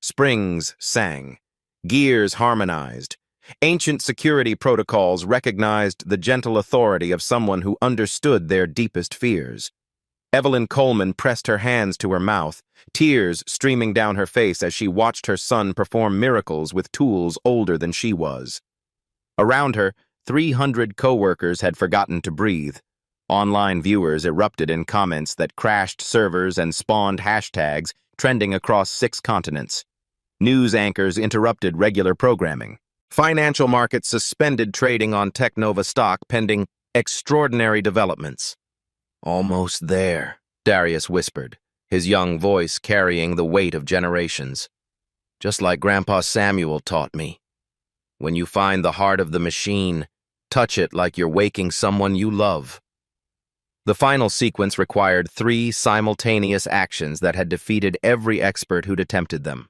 Springs sang. Gears harmonized. Ancient security protocols recognized the gentle authority of someone who understood their deepest fears. Evelyn Coleman pressed her hands to her mouth, tears streaming down her face as she watched her son perform miracles with tools older than she was. Around her, 300 co-workers had forgotten to breathe. Online viewers erupted in comments that crashed servers and spawned hashtags trending across 6 continents. News anchors interrupted regular programming. Financial markets suspended trading on Technova stock pending extraordinary developments. "Almost there," Darius whispered, his young voice carrying the weight of generations. "Just like Grandpa Samuel taught me. When you find the heart of the machine, touch it like you're waking someone you love." The final sequence required 3 simultaneous actions that had defeated every expert who'd attempted them.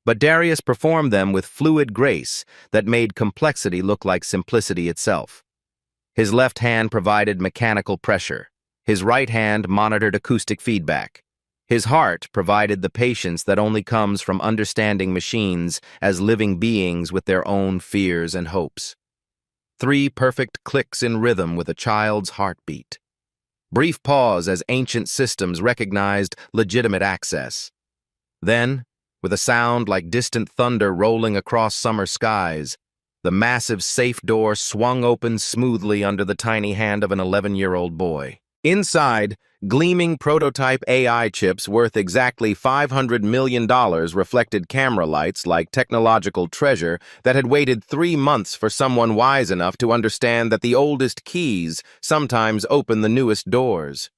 But Darius performed them with fluid grace that made complexity look like simplicity itself. His left hand provided mechanical pressure. His right hand monitored acoustic feedback. His heart provided the patience that only comes from understanding machines as living beings with their own fears and hopes. 3 perfect clicks in rhythm with a child's heartbeat. Brief pause as ancient systems recognized legitimate access. Then, with a sound like distant thunder rolling across summer skies, the massive safe door swung open smoothly under the tiny hand of an 11-year-old boy. Inside, gleaming prototype AI chips worth exactly $500 million reflected camera lights like technological treasure that had waited 3 months for someone wise enough to understand that the oldest keys sometimes open the newest doors.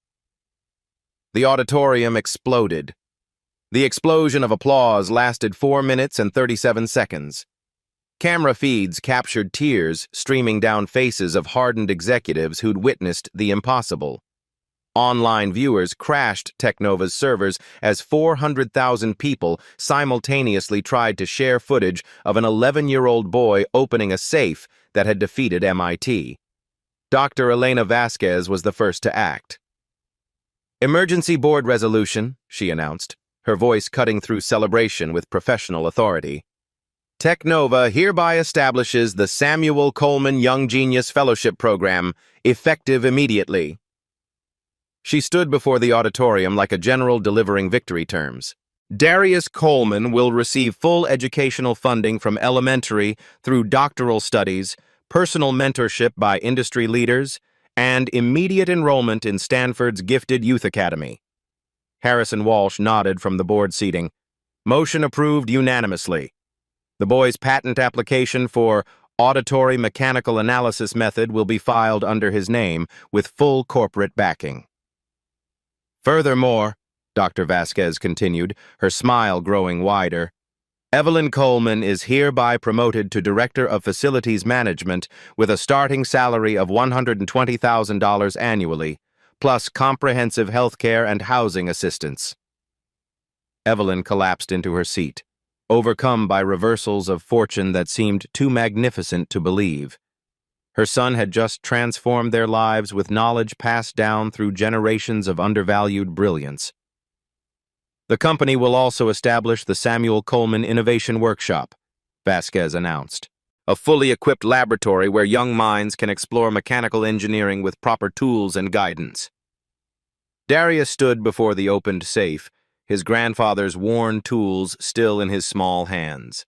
The auditorium exploded. The explosion of applause lasted 4 minutes and 37 seconds. Camera feeds captured tears streaming down faces of hardened executives who'd witnessed the impossible. Online viewers crashed Technova's servers as 400,000 people simultaneously tried to share footage of an 11-year-old boy opening a safe that had defeated MIT. Dr. Elena Vasquez was the first to act. "Emergency board resolution," she announced, her voice cutting through celebration with professional authority. "Technova hereby establishes the Samuel Coleman Young Genius Fellowship Program, effective immediately." She stood before the auditorium like a general delivering victory terms. "Darius Coleman will receive full educational funding from elementary through doctoral studies, personal mentorship by industry leaders, and immediate enrollment in Stanford's Gifted Youth Academy." Harrison Walsh nodded from the board seating. "Motion approved unanimously. The boy's patent application for auditory mechanical analysis method will be filed under his name with full corporate backing." "Furthermore," Dr. Vasquez continued, her smile growing wider, Evelyn Coleman is hereby promoted to Director of Facilities Management with a starting salary of $120,000 annually, plus comprehensive health care and housing assistance. Evelyn collapsed into her seat, overcome by reversals of fortune that seemed too magnificent to believe. Her son had just transformed their lives with knowledge passed down through generations of undervalued brilliance. The company will also establish the Samuel Coleman Innovation Workshop, Vasquez announced, a fully equipped laboratory where young minds can explore mechanical engineering with proper tools and guidance. Darius stood before the opened safe, his grandfather's worn tools still in his small hands.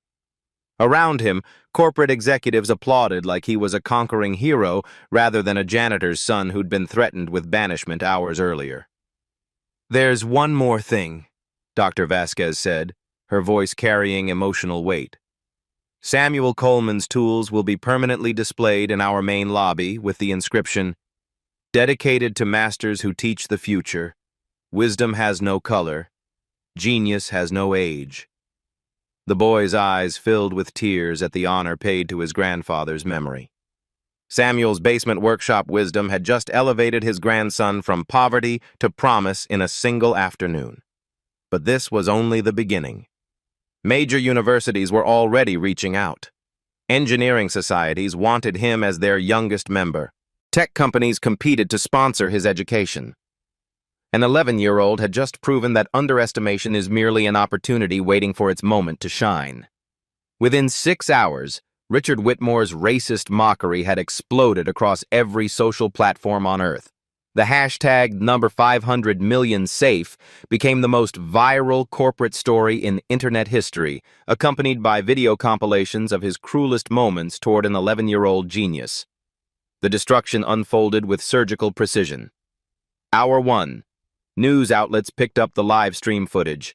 Around him, corporate executives applauded like he was a conquering hero rather than a janitor's son who'd been threatened with banishment hours earlier. "There's one more thing," Dr. Vasquez said, her voice carrying emotional weight. "Samuel Coleman's tools will be permanently displayed in our main lobby with the inscription, 'Dedicated to masters who teach the future. Wisdom has no color. Genius has no age.'" The boy's eyes filled with tears at the honor paid to his grandfather's memory. Samuel's basement workshop wisdom had just elevated his grandson from poverty to promise in a single afternoon. But this was only the beginning. Major universities were already reaching out. Engineering societies wanted him as their youngest member. Tech companies competed to sponsor his education. An 11-year-old had just proven that underestimation is merely an opportunity waiting for its moment to shine. Within 6 hours, Richard Whitmore's racist mockery had exploded across every social platform on Earth. The hashtag number 500 million safe became the most viral corporate story in internet history, accompanied by video compilations of his cruelest moments toward an 11-year-old genius. The destruction unfolded with surgical precision. Hour 1. News outlets picked up the live stream footage.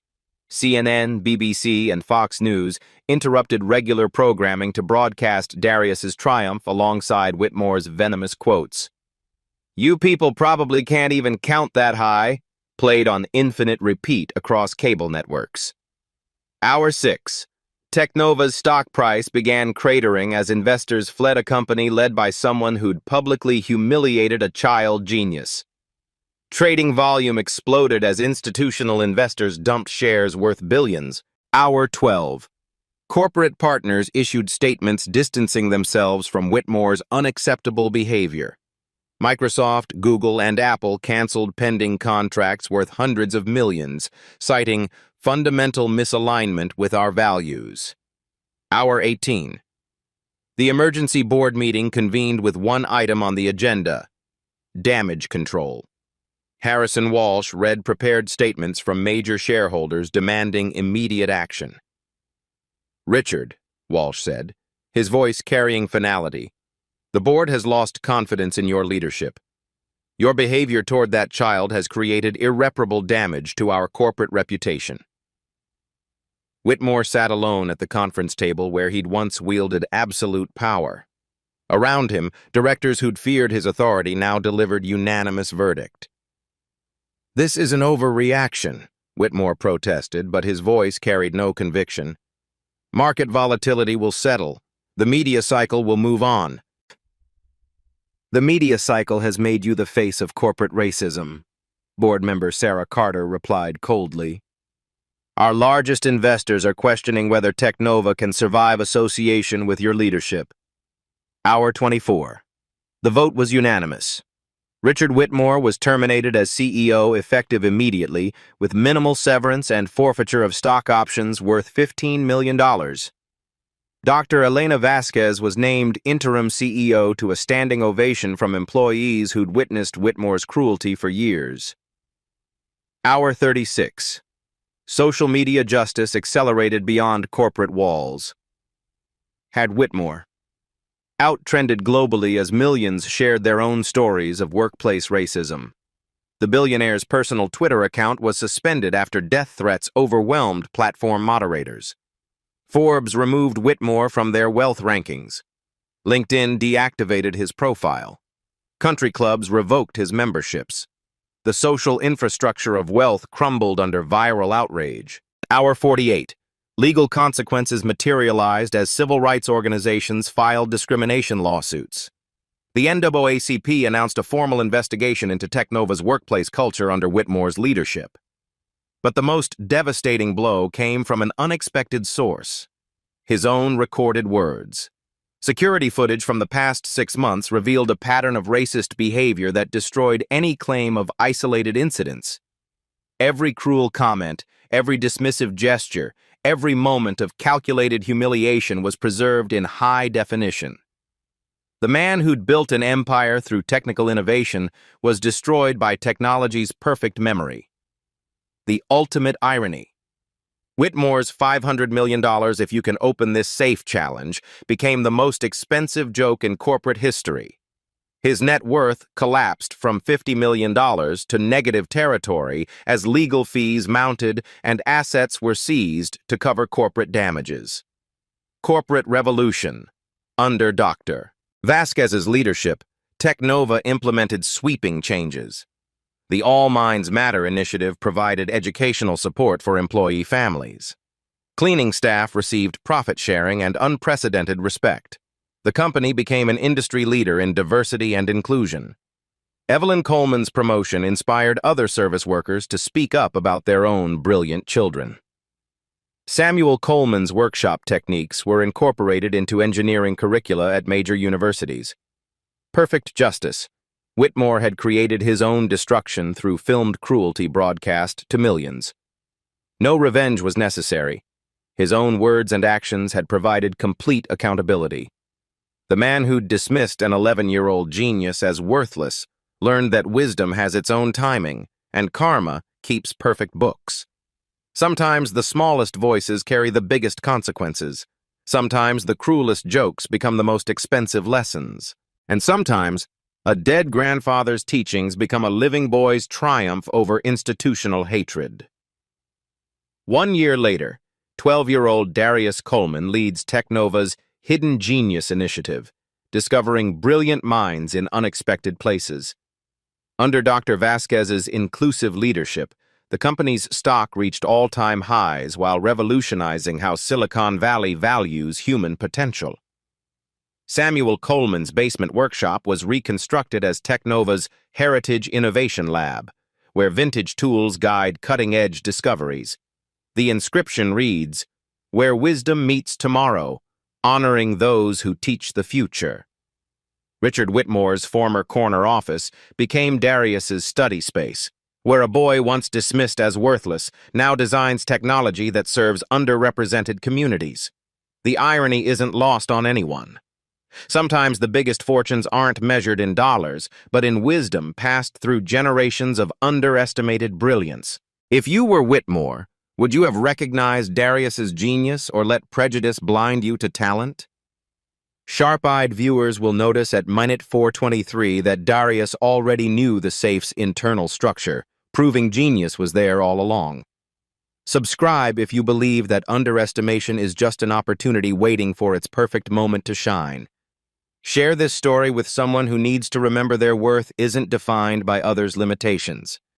CNN, BBC, and Fox News interrupted regular programming to broadcast Darius's triumph alongside Whitmore's venomous quotes. "You people probably can't even count that high," played on infinite repeat across cable networks. Hour 6. Technova's stock price began cratering as investors fled a company led by someone who'd publicly humiliated a child genius. Trading volume exploded as institutional investors dumped shares worth billions. Hour 12. Corporate partners issued statements distancing themselves from Whitmore's unacceptable behavior. Microsoft, Google, and Apple canceled pending contracts worth hundreds of millions, citing fundamental misalignment with our values. Hour 18. The emergency board meeting convened with one item on the agenda: damage control. Harrison Walsh read prepared statements from major shareholders demanding immediate action. "Richard," Walsh said, his voice carrying finality, "the board has lost confidence in your leadership. Your behavior toward that child has created irreparable damage to our corporate reputation." Whitmore sat alone at the conference table where he'd once wielded absolute power. Around him, directors who'd feared his authority now delivered unanimous verdict. "This is an overreaction," Whitmore protested, but his voice carried no conviction. "Market volatility will settle. The media cycle will move on." "The media cycle has made you the face of corporate racism," board member Sarah Carter replied coldly. "Our largest investors are questioning whether Technova can survive association with your leadership." Hour 24. The vote was unanimous. Richard Whitmore was terminated as CEO effective immediately, with minimal severance and forfeiture of stock options worth $15 million. Dr. Elena Vasquez was named interim CEO to a standing ovation from employees who'd witnessed Whitmore's cruelty for years. Hour 36. Social media justice accelerated beyond corporate walls. Had Whitmore outtrended globally as millions shared their own stories of workplace racism. The billionaire's personal Twitter account was suspended after death threats overwhelmed platform moderators. Forbes removed Whitmore from their wealth rankings. LinkedIn deactivated his profile. Country clubs revoked his memberships. The social infrastructure of wealth crumbled under viral outrage. Hour 48. Legal consequences materialized as civil rights organizations filed discrimination lawsuits. The NAACP announced a formal investigation into Technova's workplace culture under Whitmore's leadership. But the most devastating blow came from an unexpected source: his own recorded words. Security footage from the past 6 months revealed a pattern of racist behavior that destroyed any claim of isolated incidents. Every cruel comment, every dismissive gesture, every moment of calculated humiliation was preserved in high definition. The man who'd built an empire through technical innovation was destroyed by technology's perfect memory. The ultimate irony. Whitmore's $500 million if you can open this safe challenge became the most expensive joke in corporate history. His net worth collapsed from $50 million to negative territory as legal fees mounted and assets were seized to cover corporate damages. Corporate revolution. Under Dr. Vasquez's leadership, Technova implemented sweeping changes. The All Minds Matter initiative provided educational support for employee families. Cleaning staff received profit sharing and unprecedented respect. The company became an industry leader in diversity and inclusion. Evelyn Coleman's promotion inspired other service workers to speak up about their own brilliant children. Samuel Coleman's workshop techniques were incorporated into engineering curricula at major universities. Perfect justice. Whitmore had created his own destruction through filmed cruelty broadcast to millions. No revenge was necessary. His own words and actions had provided complete accountability. The man who'd dismissed an 11-year-old genius as worthless learned that wisdom has its own timing, and karma keeps perfect books. Sometimes the smallest voices carry the biggest consequences. Sometimes the cruelest jokes become the most expensive lessons. And sometimes a dead grandfather's teachings become a living boy's triumph over institutional hatred. 1 year later, 12-year-old Darius Coleman leads Technova's Hidden Genius initiative, discovering brilliant minds in unexpected places. Under Dr. Vasquez's inclusive leadership, the company's stock reached all-time highs while revolutionizing how Silicon Valley values human potential. Samuel Coleman's basement workshop was reconstructed as Technova's Heritage Innovation Lab, where vintage tools guide cutting-edge discoveries. The inscription reads, "Where wisdom meets tomorrow, honoring those who teach the future." Richard Whitmore's former corner office became Darius's study space, where a boy once dismissed as worthless now designs technology that serves underrepresented communities. The irony isn't lost on anyone. Sometimes the biggest fortunes aren't measured in dollars, but in wisdom passed through generations of underestimated brilliance. If you were Whitmore, would you have recognized Darius's genius or let prejudice blind you to talent? Sharp-eyed viewers will notice at minute 423 that Darius already knew the safe's internal structure, proving genius was there all along. Subscribe if you believe that underestimation is just an opportunity waiting for its perfect moment to shine. Share this story with someone who needs to remember their worth isn't defined by others' limitations.